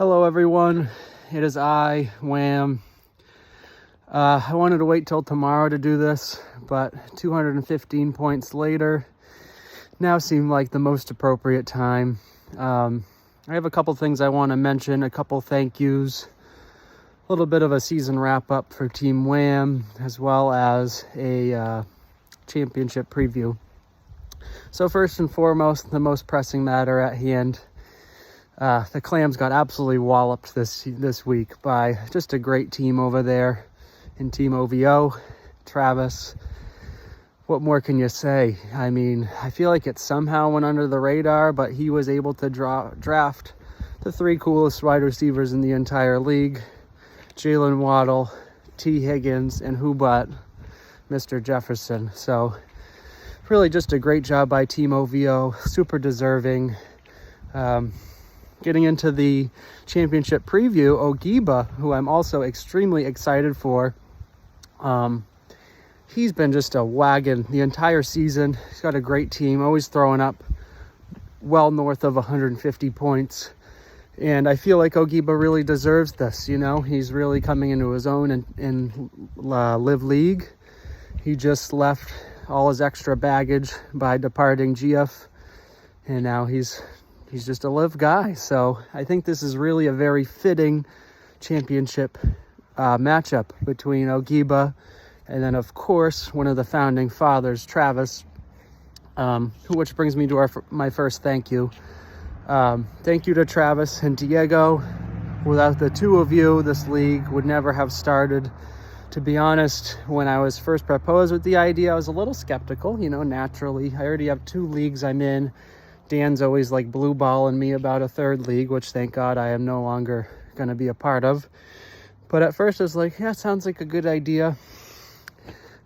Hello everyone, it is I, Wham. I wanted to wait till tomorrow to do this, but 215 points later now seemed like the most appropriate time. I have a couple things I want to mention, a couple thank yous, a little bit of a season wrap up for Team Wham, as well as a championship preview. So first and foremost, the most pressing matter at hand. The Clams got absolutely walloped this week by just a great team over there in Team OVO. Travis, what more can you say? I mean, I feel like it somehow went under the radar, but he was able to draft the three coolest wide receivers in the entire league. Jalen Waddle, T. Higgins, and who but Mr. Jefferson. So really just a great job by Team OVO, super deserving. Getting into the championship preview, Ogiba, who I'm also extremely excited for. He's been just a wagon the entire season. He's got a great team, always throwing up well north of 150 points. And I feel like Ogiba really deserves this, you know. He's really coming into his own in LIV League. He just left all his extra baggage by departing GF, and now he's just a LIV guy. So I think this is really a very fitting championship matchup between Ogiba and then, of course, one of the founding fathers, Travis, which brings me to my first thank you. Thank you to Travis and Diego. Without the two of you, this league would never have started. To be honest, when I was first proposed with the idea, I was a little skeptical, you know, naturally. I already have 2 leagues I'm in. Dan's always like blue balling me about a 3rd league, which thank God I am no longer going to be a part of. But at first I was like, yeah, sounds like a good idea.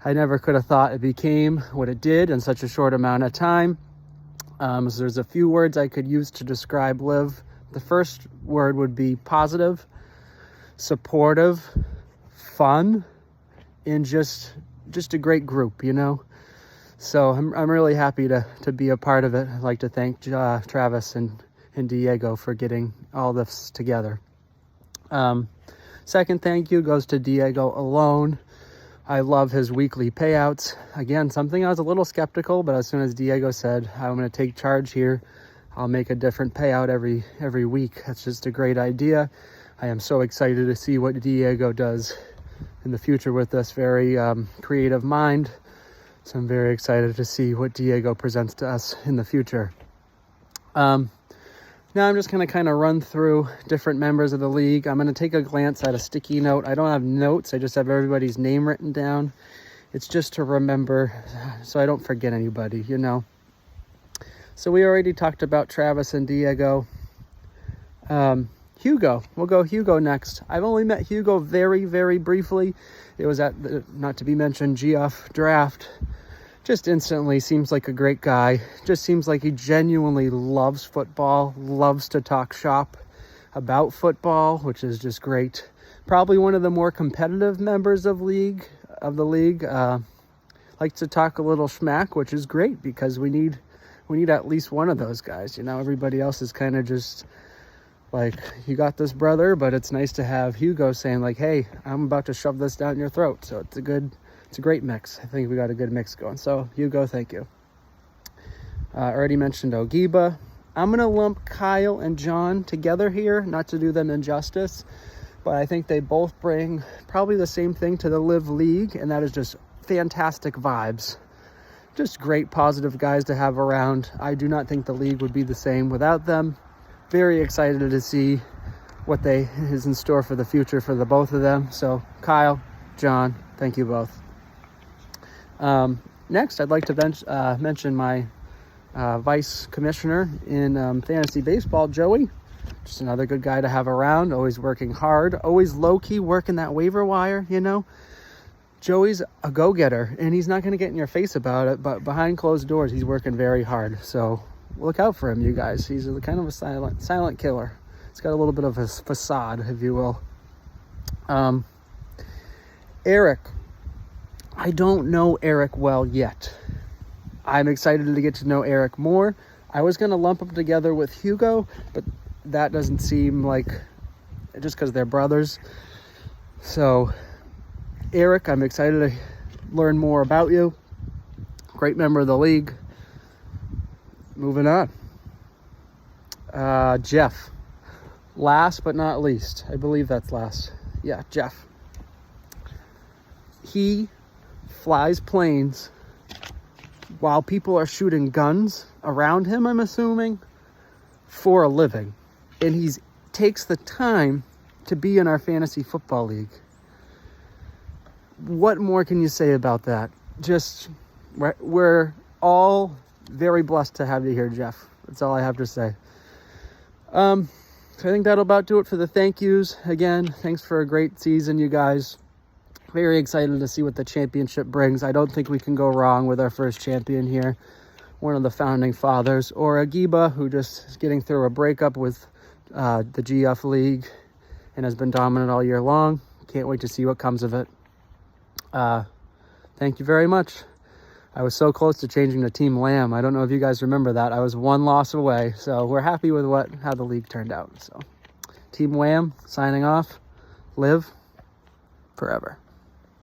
I never could have thought it became what it did in such a short amount of time. So there's a few words I could use to describe LIV. The first word would be positive, supportive, fun, and just a great group, you know. So I'm really happy to be a part of it. I'd like to thank Travis and Diego for getting all this together. Second thank you goes to Diego alone. I love his weekly payouts. Again, something I was a little skeptical, but as soon as Diego said, I'm going to take charge here, I'll make a different payout every week. That's just a great idea. I am so excited to see what Diego does in the future with this very creative mind. So I'm very excited to see what Diego presents to us in the future. Now I'm just going to kind of run through different members of the league. I'm going to take a glance at a sticky note. I don't have notes. I just have everybody's name written down. It's just to remember so I don't forget anybody, you know. So we already talked about Travis and Diego. Hugo. We'll go Hugo next. I've only met Hugo very, very briefly. It was at the, not to be mentioned, GF draft. Just instantly seems like a great guy. Just seems like he genuinely loves football, loves to talk shop about football, which is just great. Probably one of the more competitive members of the league. Likes to talk a little schmack, which is great because we need at least one of those guys. You know, everybody else is kind of just like, you got this, brother, but it's nice to have Hugo saying like, hey, I'm about to shove this down your throat. So it's a great mix. I think we got a good mix going. So Hugo, thank you. I already mentioned Ogiba. I'm going to lump Kyle and John together here, not to do them injustice, but I think they both bring probably the same thing to the LIV League, and that is just fantastic vibes. Just great, positive guys to have around. I do not think the league would be the same without them. Very excited to see what is in store for the future for the both of them. So Kyle, John, thank you both. Next, I'd like to mention my vice commissioner in fantasy baseball, Joey. Just another good guy to have around, always working hard, always low-key working that waiver wire, you know. Joey's a go-getter, and he's not going to get in your face about it, but behind closed doors, he's working very hard. So look out for him, you guys. He's kind of a silent killer. He's got a little bit of a facade, if you will. Eric. I don't know Eric well yet. I'm excited to get to know Eric more. I was going to lump him together with Hugo, but that doesn't seem like just because they're brothers. So, Eric, I'm excited to learn more about you. Great member of the league. Moving on. Jeff. Last but not least. I believe that's last. Yeah, Jeff. He flies planes while people are shooting guns around him, I'm assuming, for a living. And he takes the time to be in our fantasy football league. What more can you say about that? Just, we're all very blessed to have you here, Jeff. That's all I have to say. So I think that'll about do it for the thank yous. Again, thanks for a great season, you guys. Very excited to see what the championship brings. I don't think we can go wrong with our first champion here. One of the founding fathers. Or Agiba, who just is getting through a breakup with the GF League and has been dominant all year long. Can't wait to see what comes of it. Thank you very much. I was so close to changing to Team Lamb. I don't know if you guys remember that. I was one loss away. So we're happy with how the league turned out. So Team Wham signing off. Live forever.